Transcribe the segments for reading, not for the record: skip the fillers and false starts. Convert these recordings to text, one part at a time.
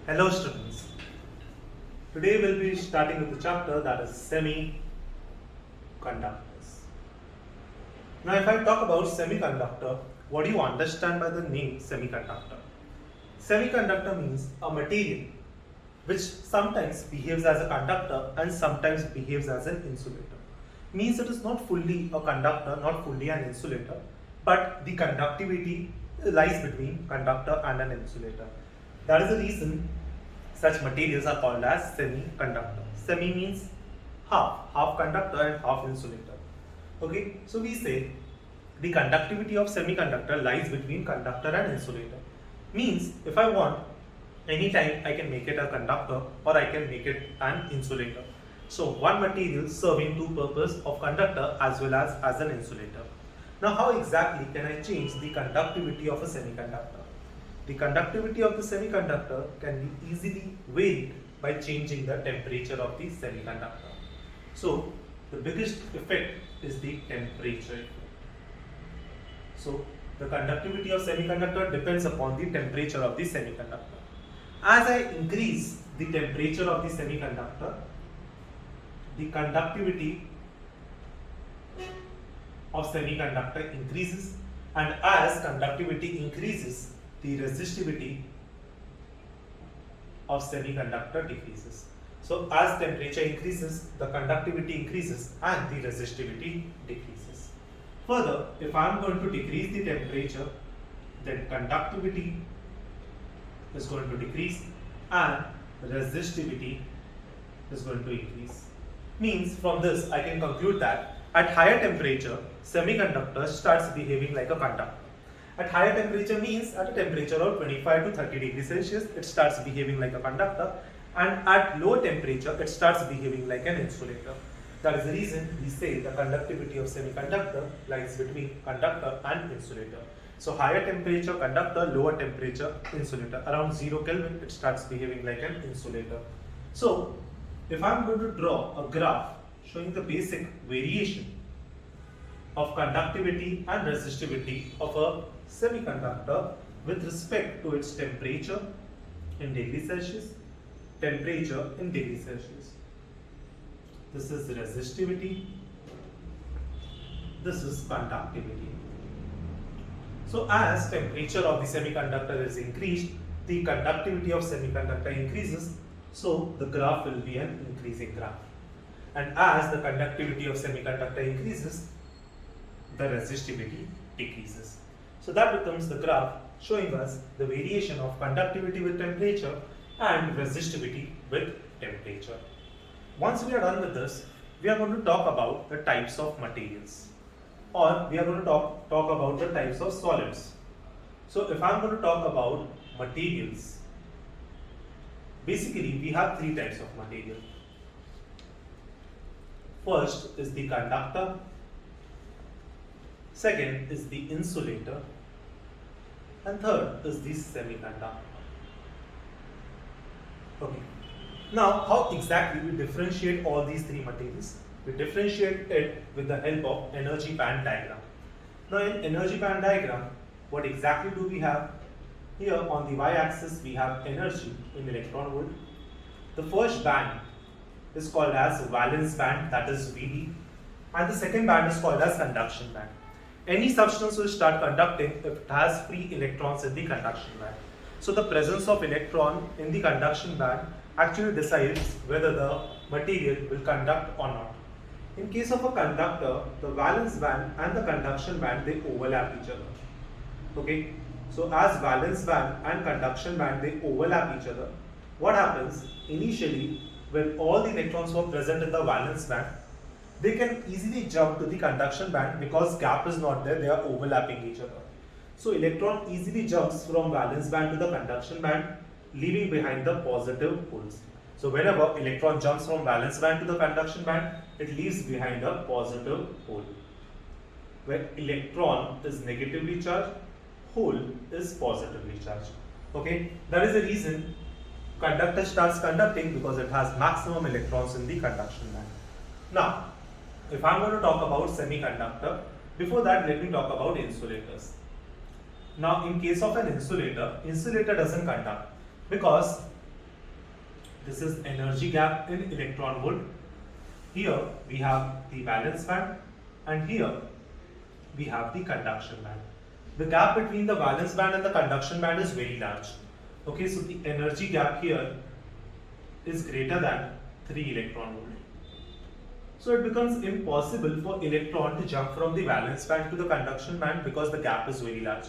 Hello students. Today we'll be starting with the chapter that is semiconductors. Now if I talk about semiconductor, what do you understand by the name semiconductor? Semiconductor means a material which sometimes behaves as a conductor and sometimes behaves as an insulator. Means it is not fully a conductor, not fully an insulator, but the conductivity lies between conductor and an insulator. That is the reason such materials are called as semiconductor. Semi means half conductor and half insulator. Okay, so we say the conductivity of semiconductor lies between conductor and insulator. Means if I want, anytime I can make it a conductor or I can make it an insulator. So one material serving two purposes of conductor as well as an insulator. Now how exactly can I change the conductivity of a semiconductor? The conductivity of the semiconductor can be easily varied by changing the temperature of the semiconductor. So the biggest effect is the temperature effect. So the conductivity of semiconductor depends upon the temperature of the semiconductor. As I increase the temperature of the semiconductor, the conductivity of semiconductor increases, and as conductivity increases, the resistivity of semiconductor decreases. So as temperature increases, the conductivity increases and the resistivity decreases. Further, if I am going to decrease the temperature, then conductivity is going to decrease and resistivity is going to increase. Means from this I can conclude that at higher temperature, semiconductor starts behaving like a conductor. At higher temperature means at a temperature of 25 to 30 degrees Celsius, it starts behaving like a conductor, and at low temperature, it starts behaving like an insulator. That is the reason we say the conductivity of semiconductor lies between conductor and insulator. So higher temperature conductor, lower temperature insulator. Around 0 Kelvin, it starts behaving like an insulator. So if I am going to draw a graph showing the basic variation of conductivity and resistivity of a semiconductor with respect to its temperature in degrees Celsius, temperature in degrees Celsius. This is resistivity, this is conductivity. So as temperature of the semiconductor is increased, the conductivity of semiconductor increases, so the graph will be an increasing graph. And as the conductivity of semiconductor increases, the resistivity decreases. So that becomes the graph showing us the variation of conductivity with temperature and resistivity with temperature. Once we are done with this, we are going to talk about the types of materials, or we are going to talk about the types of solids. So if I am going to talk about materials, basically we have three types of material. First is the conductor, second is the insulator, and third is the semiconductor. Okay. Now, how exactly we differentiate all these three materials? We differentiate it with the help of energy band diagram. Now, in energy band diagram, what exactly do we have? Here on the y-axis, we have energy in electron volt. The first band is called as valence band, that is Vd, and the second band is called as conduction band. Any substance will start conducting if it has free electrons in the conduction band. So the presence of electron in the conduction band actually decides whether the material will conduct or not. In case of a conductor, the valence band and the conduction band, they overlap each other. Okay, so as valence band and conduction band, they overlap each other, what happens initially when all the electrons were present in the valence band, they can easily jump to the conduction band because gap is not there, they are overlapping each other. So electron easily jumps from valence band to the conduction band, leaving behind the positive poles. So whenever electron jumps from valence band to the conduction band, it leaves behind a positive pole. Where electron is negatively charged, hole is positively charged. Okay, that is the reason conductor starts conducting, because it has maximum electrons in the conduction band. Now, if I am going to talk about semiconductor, before that let me talk about insulators. Now in case of an insulator, insulator doesn't conduct because This is energy gap in electron volt. Here we have the valence band, and here we have the conduction band. The gap between the valence band and the conduction band is very large. Okay, so the energy gap here is greater than 3 electron volt. So it becomes impossible for electron to jump from the valence band to the conduction band because the gap is very large.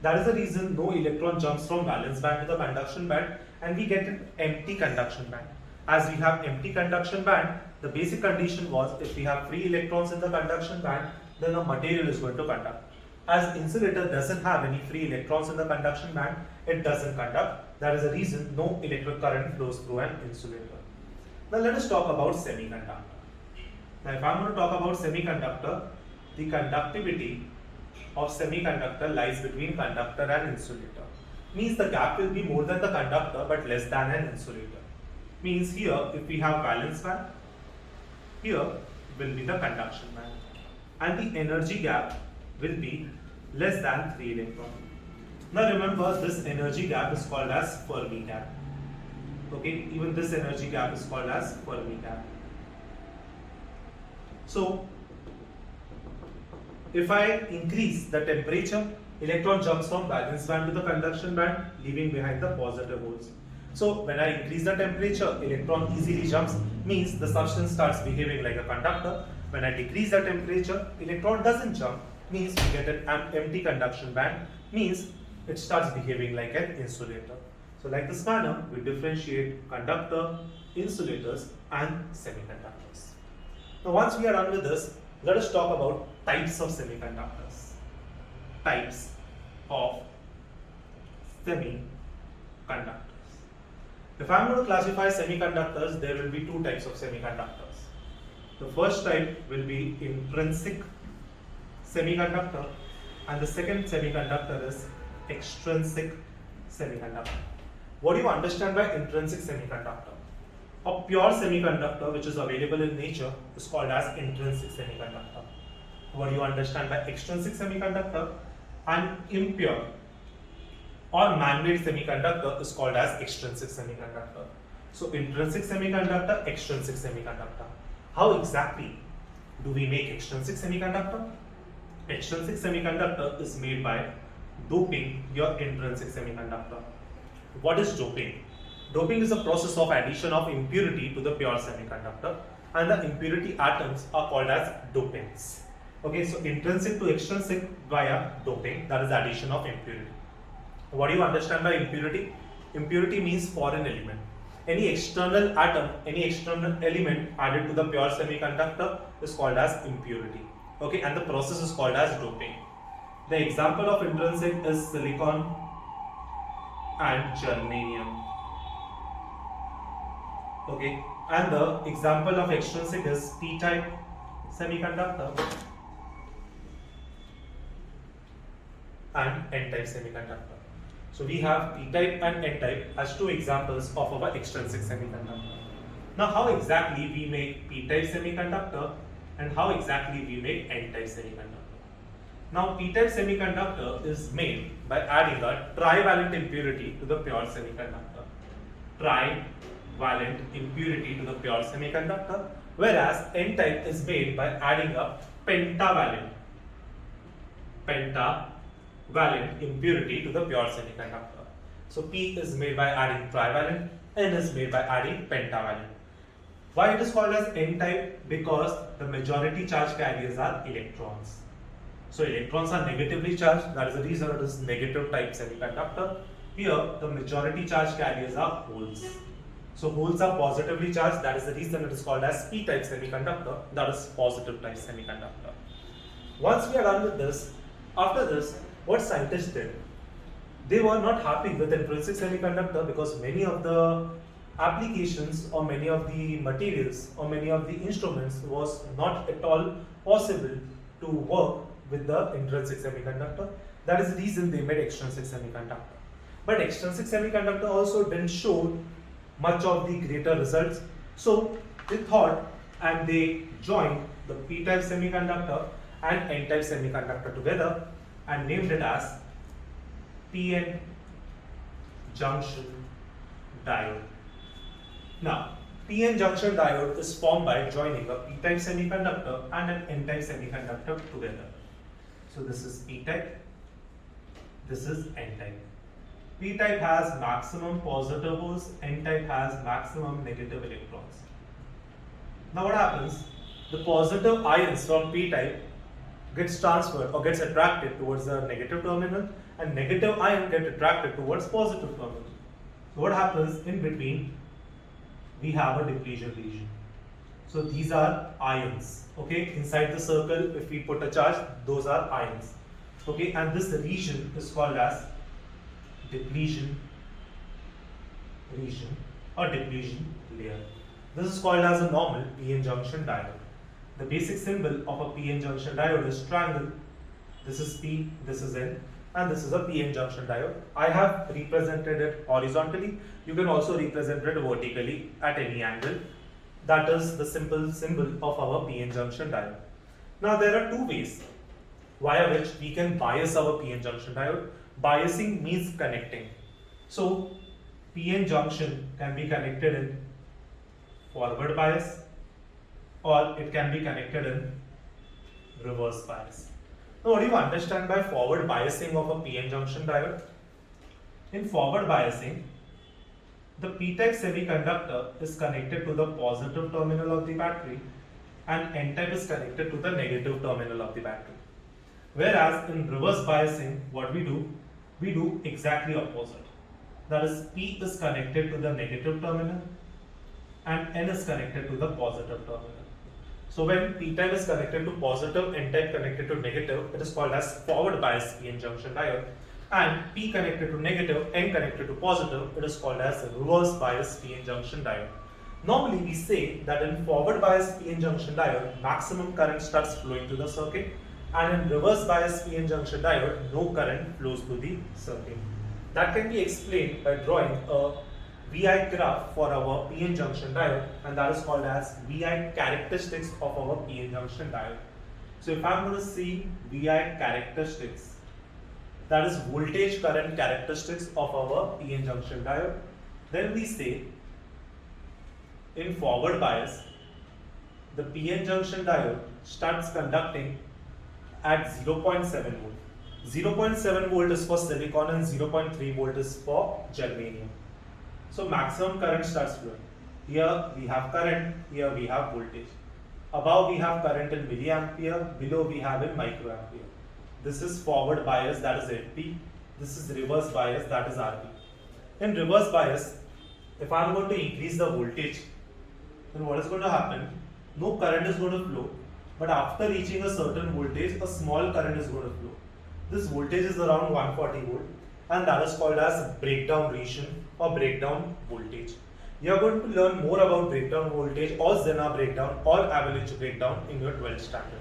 That is the reason no electron jumps from valence band to the conduction band, and we get an empty conduction band. As we have empty conduction band, the basic condition was if we have free electrons in the conduction band, then the material is going to conduct. As insulator doesn't have any free electrons in the conduction band, it doesn't conduct. That is the reason no electric current flows through an insulator. Now let us talk about semiconductor. Now if I am going to talk about semiconductor, the conductivity of semiconductor lies between conductor and insulator. Means the gap will be more than the conductor but less than an insulator. Means here if we have valence band, here will be the conduction band, and the energy gap will be less than 3 electron. Now remember, this energy gap is called as Fermi gap. Okay, even this energy gap is called as Fermi gap. So if I increase the temperature, electron jumps from valence band to the conduction band, leaving behind the positive holes. So when I increase the temperature, electron easily jumps, means the substance starts behaving like a conductor. When I decrease the temperature, electron doesn't jump, means we get an empty conduction band, means it starts behaving like an insulator. So like this manner, we differentiate conductor, insulators and semiconductors. Now once we are done with this, let us talk about types of semiconductors. Types of semiconductors. If I am going to classify semiconductors, there will be 2 types of semiconductors. The first type will be intrinsic semiconductor, and the second semiconductor is extrinsic semiconductor. What do you understand by intrinsic semiconductor? A pure semiconductor which is available in nature is called as intrinsic semiconductor. What do you understand by extrinsic semiconductor? An impure or man-made semiconductor is called as extrinsic semiconductor. So intrinsic semiconductor, extrinsic semiconductor. How exactly do we make extrinsic semiconductor? Extrinsic semiconductor is made by doping your intrinsic semiconductor. What is doping? Doping is a process of addition of impurity to the pure semiconductor, and the impurity atoms are called as dopants. Okay, so intrinsic to extrinsic via doping, that is addition of impurity. What do you understand by impurity? Impurity means foreign element. Any external atom, any external element added to the pure semiconductor is called as impurity. Okay, and the process is called as doping. The example of intrinsic is silicon and germanium. Okay, and the example of extrinsic is p-type semiconductor and n-type semiconductor. So we have p-type and n-type as 2 examples of our extrinsic semiconductor. Now how exactly we make p-type semiconductor and how exactly we make n-type semiconductor? Now p-type semiconductor is made by adding a trivalent impurity to the pure semiconductor. Trivalent impurity to the pure semiconductor, whereas n-type is made by adding a pentavalent impurity to the pure semiconductor. So P is made by adding trivalent, N is made by adding pentavalent. Why it is called as n-type? Because the majority charge carriers are electrons. So electrons are negatively charged, that is the reason it is negative type semiconductor. Here the majority charge carriers are holes. So holes are positively charged, that is the reason it is called as p-type semiconductor, that is positive type semiconductor. Once we are done with this, after this, what scientists did? They were not happy with intrinsic semiconductor because many of the applications or many of the materials or many of the instruments was not at all possible to work with the intrinsic semiconductor. That is the reason they made extrinsic semiconductor. But extrinsic semiconductor also didn't show much of the greater results. So they thought and they joined the p-type semiconductor and n-type semiconductor together and named it as PN junction diode. Now, PN junction diode is formed by joining a p-type semiconductor and an n-type semiconductor together. So this is p-type, this is n-type. P-type has maximum positive holes, n-type has maximum negative electrons. Now what happens? The positive ions from p-type gets transferred or gets attracted towards the negative terminal, and negative ion get attracted towards positive terminal. So what happens in between? We have a depletion region. So these are ions. Okay, inside the circle, if we put a charge, those are ions. Okay, and this region is called as depletion region or depletion layer. This is called as a normal PN junction diode. The basic symbol of a PN junction diode is triangle. This is P, this is N, and this is a PN junction diode. I have represented it horizontally. You can also represent it vertically at any angle. That is the simple symbol of our PN junction diode. Now there are two ways via which we can bias our PN junction diode. Biasing means connecting. So PN junction can be connected in forward bias, or it can be connected in reverse bias. Now what do you understand by forward biasing of a PN junction diode? In forward biasing, the p-type semiconductor is connected to the positive terminal of the battery and n-type is connected to the negative terminal of the battery. Whereas in reverse biasing, what we do exactly opposite. That is, P is connected to the negative terminal and N is connected to the positive terminal. So when p-type is connected to positive, n-type connected to negative, it is called as forward bias PN junction diode. And P connected to negative, N connected to positive, it is called as reverse bias PN junction diode. Normally we say that in forward bias PN junction diode, maximum current starts flowing through the circuit, and in reverse bias PN junction diode, no current flows through the circuit. That can be explained by drawing a VI graph for our PN junction diode, and that is called as VI characteristics of our PN junction diode. So if I am going to see VI characteristics, that is voltage current characteristics of our PN junction diode, then we say in forward bias, the PN junction diode starts conducting at 0.7 volt. 0.7 volt is for silicon and 0.3 volt is for germanium. So maximum current starts flowing. Here we have current, here we have voltage. Above we have current in milliampere, below we have in microampere. This is forward bias, that is FP. This is reverse bias, that is RP. In reverse bias, if I am going to increase the voltage, then what is going to happen? No current is going to flow, but after reaching a certain voltage, a small current is going to flow. This voltage is around 140 volt, and that is called as breakdown region or breakdown voltage. You are going to learn more about breakdown voltage or Zener breakdown or avalanche breakdown in your 12th standard.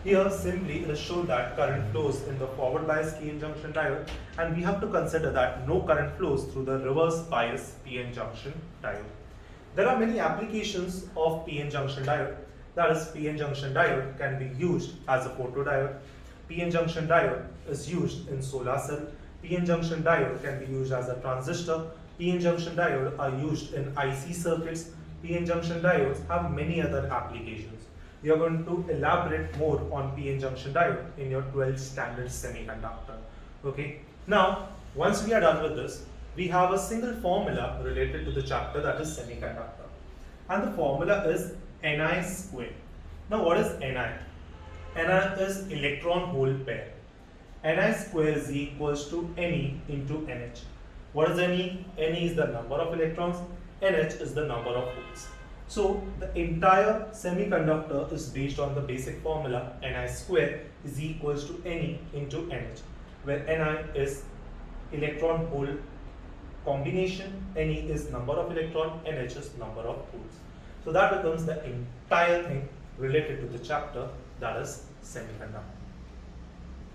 Here simply it is shown that current flows in the forward bias PN junction diode, and we have to consider that no current flows through the reverse bias PN junction diode. There are many applications of PN junction diode. That is, PN junction diode can be used as a photodiode. PN junction diode is used in solar cell. PN junction diode can be used as a transistor. PN junction diode are used in IC circuits. PN junction diodes have many other applications. We are going to elaborate more on PN junction diode in your 12th standard semiconductor. Okay. Now, once we are done with this, we have a single formula related to the chapter, that is semiconductor. And the formula is Ni square. Now, what is Ni? Ni is electron hole pair. Ni square is equals to Ne into Nh. What is Ne? Ne is the number of electrons, Nh is the number of holes. So the entire semiconductor is based on the basic formula Ni square is equals to Ne into Nh, where Ni is electron hole combination, Ne is number of electron, Nh is number of holes. So that becomes the entire thing related to the chapter, that is semiconductor.